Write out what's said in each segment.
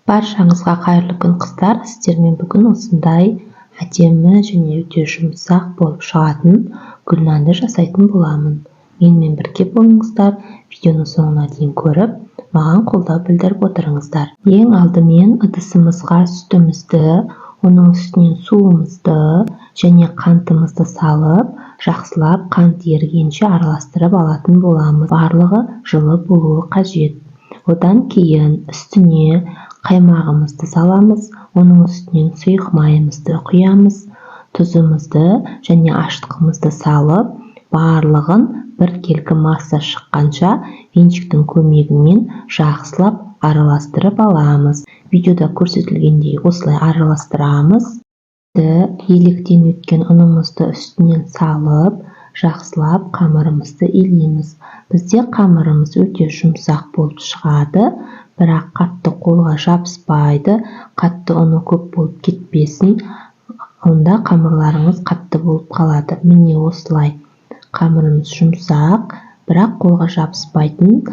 Баршаңызға қайырлы күн қыздар. Сіздермен бүгін осындай әдемі және өте жұмсақ болып шығатын гүл нанды жасайтын боламын. Менімен бірге болыңыздар. Видеоны соңына дейін көріп, маған қолдау білдіріп отырыңыздар. Ең алдымен ыдысымызға сүтімізді, оның үстінен суымызды және қантымызды салып, жақсылап қант ерігенше араластырып алатын боламыз. Барлығы жылы болуы қажет. Одан кейін үстіне қаймағымызды саламыз, оның үстінен сұйық майымызды құямыз, тұзымызды және ашытқымызды салып, барлығын біркелкі масса шыққанша венчиктің көмегімен жақсылап араластырып аламыз. Видеода көрсетілгендей осылай араластырамыз. Електен өткен ұнымызды үстінен салып, жақсылап қамырымызды илейміз. Бізде қамырымыз өте жұмсақ болып шығады, бірақ қатты қолға жабыспайды. Қатты ұны көп болып кетпесін, онда қамырларыңыз қатты болып қалады. Міне осылай қамырымыз жұмсақ, бірақ қолға жабыспайтын,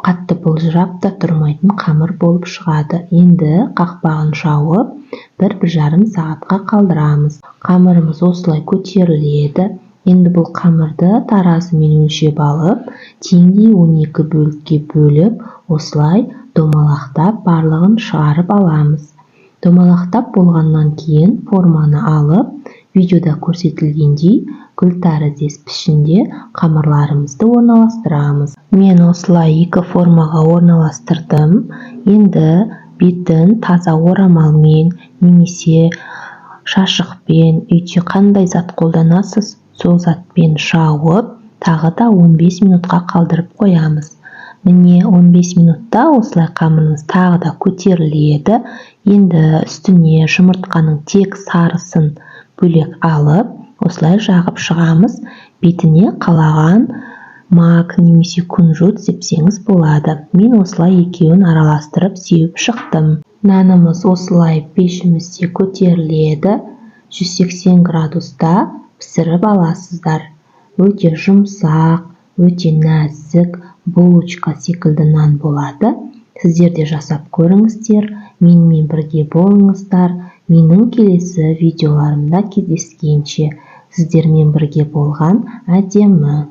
қатты былжырап та тұрмайтын қамыр болып шығады. Енді қақпағын жауып, 1-1,5 сағатқа қалдырамыз. Қамырымыз осылай көтеріледі. Енді бұл қамырды таразымен өлшеп алып, теңдей 12 бөлікке бөліп, осылай домалақтап барлығын шығарып аламыз. Домалақтап болғаннан кейін форманы алып, видеода көрсетілгендей гүл тәріздес пішінде қамырларымызды орналастырамыз. Мен осылай 2 формаға орналастырдым. Енді бетін таза орамалмен немесе шашықпен, үйде қандай зат қолданасыз, сол затпен жауып, тағы да 15 минутқа қалдырып қоямыз. Міне 15 минутта осылай қамырымыз тағы да көтеріледі. Енді үстіне жұмыртқаның тек сарысын бөлек алып, осылай жағып шығамыз. Бетіне қалаған мак немесе күнжіт сепсеңіз болады. Мен осылай екеуін араластырып сеуіп шықтым. Нанымыз осылай пешімізде көтеріледі. 180 градуста пісіріп аласыздар. Өте жұмсақ, өте нәзік, булочка секілді нан болады. Сіздер де жасап көріңіздер, менімен бірге болыңыздар. Менің келесі видеоларымда кездескенше, сіздермен бірге болған әдемі.